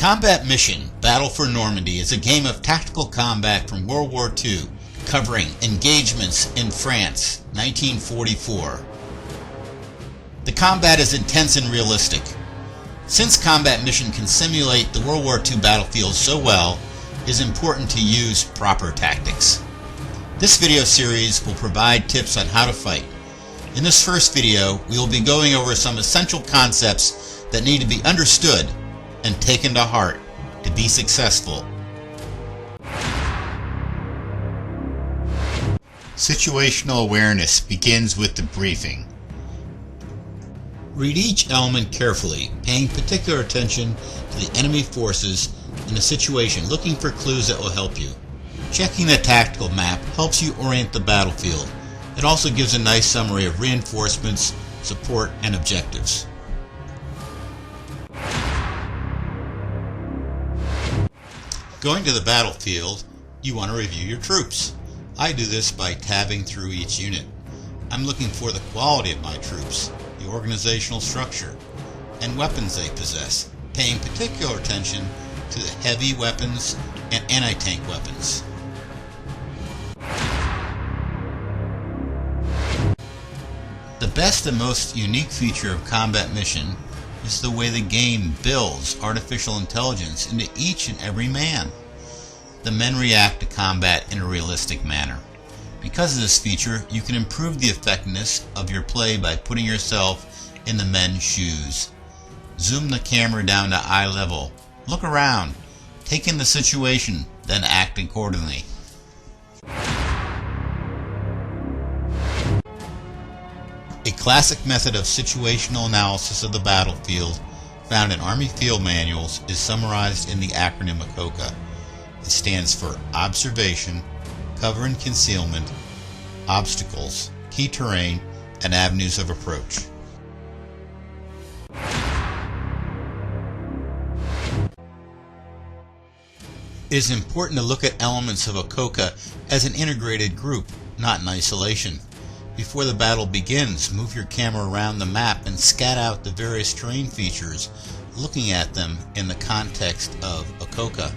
Combat Mission Battle for Normandy is a game of tactical combat from World War II, covering engagements in France, 1944. The combat is intense and realistic. Since Combat Mission can simulate the World War II battlefield so well, it is important to use proper tactics. This video series will provide tips on how to fight. In this first video, we will be going over some essential concepts that need to be understood and taken to heart to be successful. Situational awareness begins with the briefing. Read each element carefully, paying particular attention to the enemy forces in the situation, looking for clues that will help you. Checking the tactical map helps you orient the battlefield. It also gives a nice summary of reinforcements, support, and objectives. Going to the battlefield, you want to review your troops. I do this by tabbing through each unit. I'm looking for the quality of my troops, the organizational structure, and weapons they possess, paying particular attention to the heavy weapons and anti-tank weapons. The best and most unique feature of Combat Mission is the way the game builds artificial intelligence into each and every man. The men react to combat in a realistic manner. Because of this feature, you can improve the effectiveness of your play by putting yourself in the men's shoes. Zoom the camera down to eye level. Look around. Take in the situation, then act accordingly. A classic method of situational analysis of the battlefield found in Army field manuals is summarized in the acronym ACOCA. It stands for Observation, Cover and Concealment, Obstacles, Key Terrain, and Avenues of Approach. It is important to look at elements of ACOCA as an integrated group, not in isolation. Before the battle begins, move your camera around the map and scat out the various terrain features, looking at them in the context of ACOCA.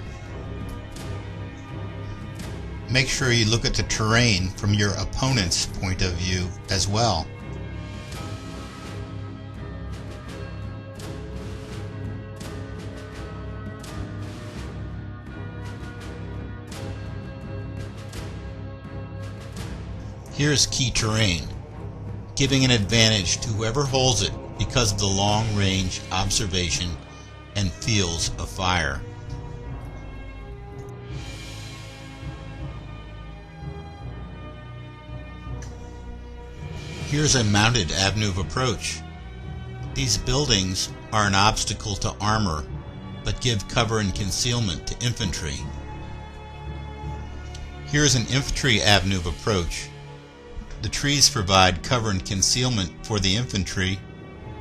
Make sure you look at the terrain from your opponent's point of view as well. Here's key terrain, giving an advantage to whoever holds it because of the long-range observation and fields of fire. Here's a mounted avenue of approach. These buildings are an obstacle to armor, but give cover and concealment to infantry. Here's an infantry avenue of approach. The trees provide cover and concealment for the infantry,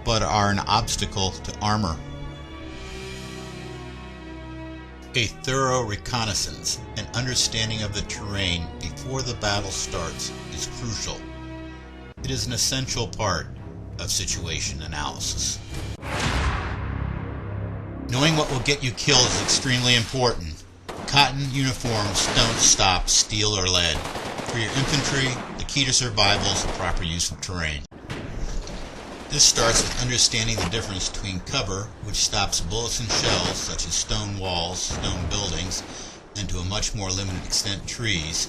but are an obstacle to armor. A thorough reconnaissance and understanding of the terrain before the battle starts is crucial. It is an essential part of situation analysis. Knowing what will get you killed is extremely important. Cotton uniforms don't stop steel or lead. For your infantry, the key to survival is the proper use of terrain. This starts with understanding the difference between cover, which stops bullets and shells, such as stone walls, stone buildings, and to a much more limited extent trees,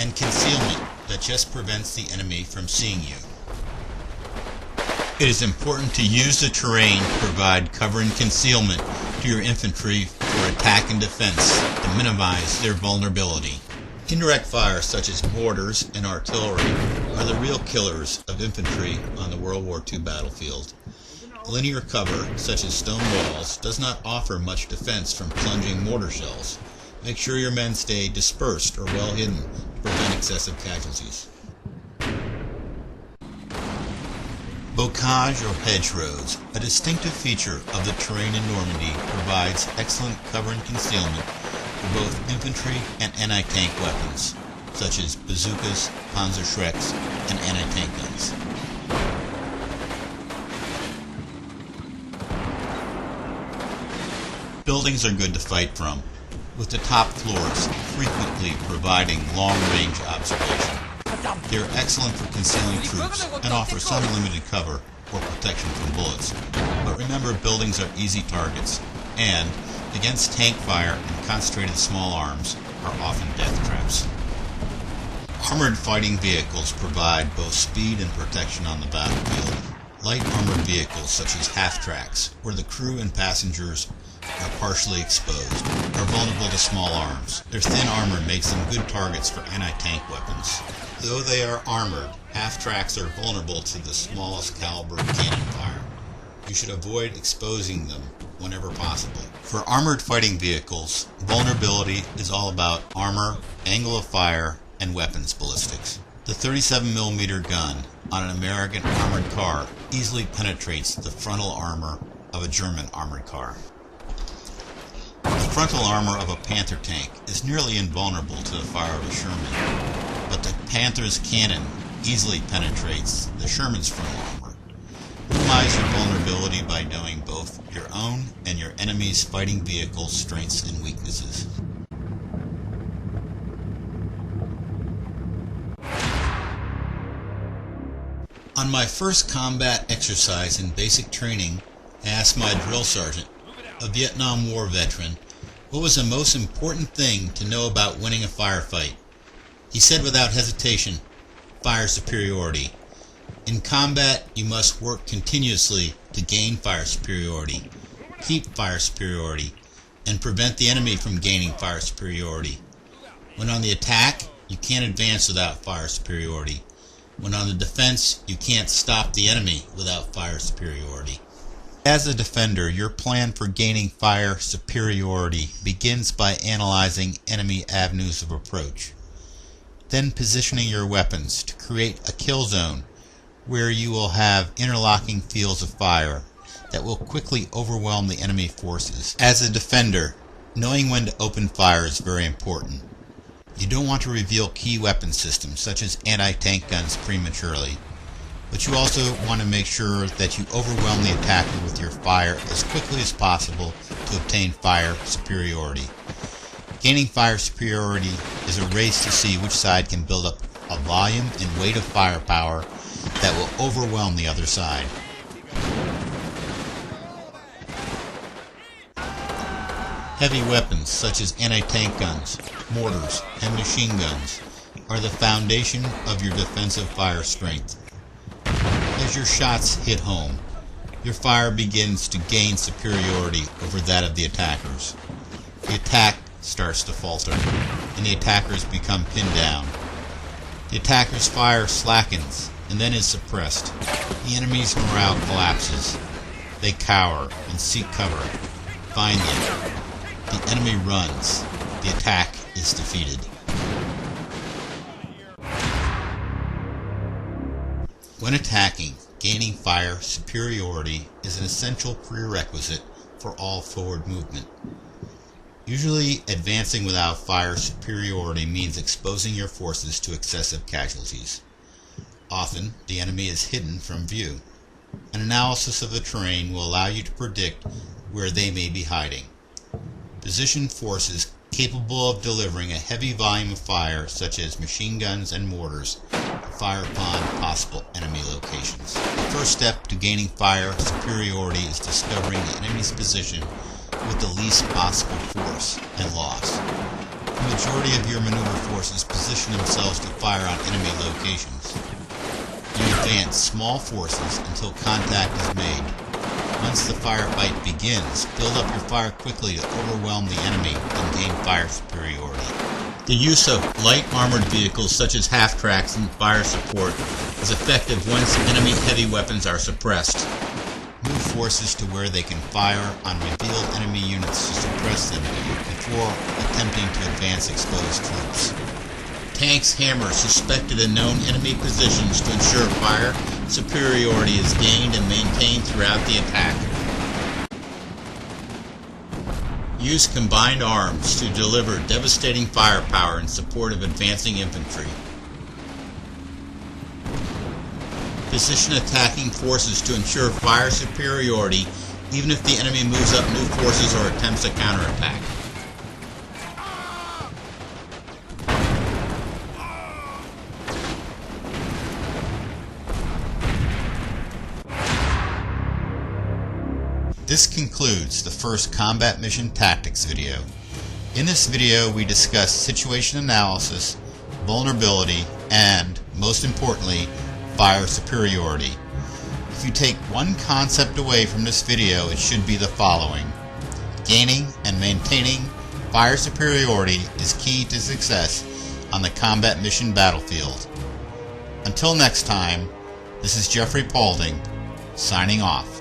and concealment that just prevents the enemy from seeing you. It is important to use the terrain to provide cover and concealment to your infantry for attack and defense to minimize their vulnerability. Indirect fire such as mortars and artillery are the real killers of infantry on the World War II battlefield. Linear cover such as stone walls does not offer much defense from plunging mortar shells. Make sure your men stay dispersed or well hidden to prevent excessive casualties. Bocage or hedgerows, a distinctive feature of the terrain in Normandy, provides excellent cover and concealment for both infantry and anti-tank weapons, such as bazookas, Panzerschrecks, and anti-tank guns. Buildings are good to fight from, with the top floors frequently providing long-range observation. They are excellent for concealing troops and offer some limited cover or protection from bullets. But remember, buildings are easy targets, and against tank fire and concentrated small arms are often death traps. Armored fighting vehicles provide both speed and protection on the battlefield. Light armored vehicles such as half-tracks, where the crew and passengers are partially exposed, are vulnerable to small arms. Their thin armor makes them good targets for anti-tank weapons. Though they are armored, half-tracks are vulnerable to the smallest caliber cannon fire. You should avoid exposing them whenever possible. For armored fighting vehicles, vulnerability is all about armor, angle of fire, and weapons ballistics. The 37mm gun on an American armored car easily penetrates the frontal armor of a German armored car. The frontal armor of a Panther tank is nearly invulnerable to the fire of a Sherman, but the Panther's cannon easily penetrates the Sherman's frontal armor. Minimize your vulnerability by knowing both your own and your enemy's fighting vehicle's strengths and weaknesses. On my first combat exercise in basic training, I asked my drill sergeant, a Vietnam War veteran, what was the most important thing to know about winning a firefight. He said without hesitation, fire superiority. In combat, you must work continuously to gain fire superiority, keep fire superiority, and prevent the enemy from gaining fire superiority. When on the attack, you can't advance without fire superiority. When on the defense, you can't stop the enemy without fire superiority. As a defender, your plan for gaining fire superiority begins by analyzing enemy avenues of approach, then positioning your weapons to create a kill zone where you will have interlocking fields of fire that will quickly overwhelm the enemy forces. As a defender, knowing when to open fire is very important. You don't want to reveal key weapon systems such as anti-tank guns prematurely, but you also want to make sure that you overwhelm the attacker with your fire as quickly as possible to obtain fire superiority. Gaining fire superiority is a race to see which side can build up a volume and weight of firepower that will overwhelm the other side. Heavy weapons such as anti-tank guns, mortars, and machine guns are the foundation of your defensive fire strength. As your shots hit home, your fire begins to gain superiority over that of the attackers. The attack starts to falter, and the attackers become pinned down. The attacker's fire slackens and then is suppressed. The enemy's morale collapses. They cower and seek cover. Finally, the enemy runs. The attack is defeated. When attacking, gaining fire superiority is an essential prerequisite for all forward movement. Usually, advancing without fire superiority means exposing your forces to excessive casualties. Often, the enemy is hidden from view. An analysis of the terrain will allow you to predict where they may be hiding. Position forces capable of delivering a heavy volume of fire, such as machine guns and mortars, to fire upon possible enemy locations. The first step to gaining fire superiority is discovering the enemy's position with the least possible force and loss. The majority of your maneuver forces position themselves to fire on enemy locations. You advance small forces until contact is made. Once the firefight begins, build up your fire quickly to overwhelm the enemy and gain fire superiority. The use of light armored vehicles such as half-tracks and fire support is effective once enemy heavy weapons are suppressed. Move forces to where they can fire on revealed enemy units to suppress them before attempting to advance exposed troops. Tanks hammer suspected and known enemy positions to ensure fire superiority is gained and maintained throughout the attack. Use combined arms to deliver devastating firepower in support of advancing infantry. Position attacking forces to ensure fire superiority even if the enemy moves up new forces or attempts a counterattack. This concludes the first Combat Mission Tactics video. In this video we discuss situation analysis, vulnerability, and, most importantly, fire superiority. If you take one concept away from this video, it should be the following. Gaining and maintaining fire superiority is key to success on the combat mission battlefield. Until next time, this is Jeffrey Paulding, signing off.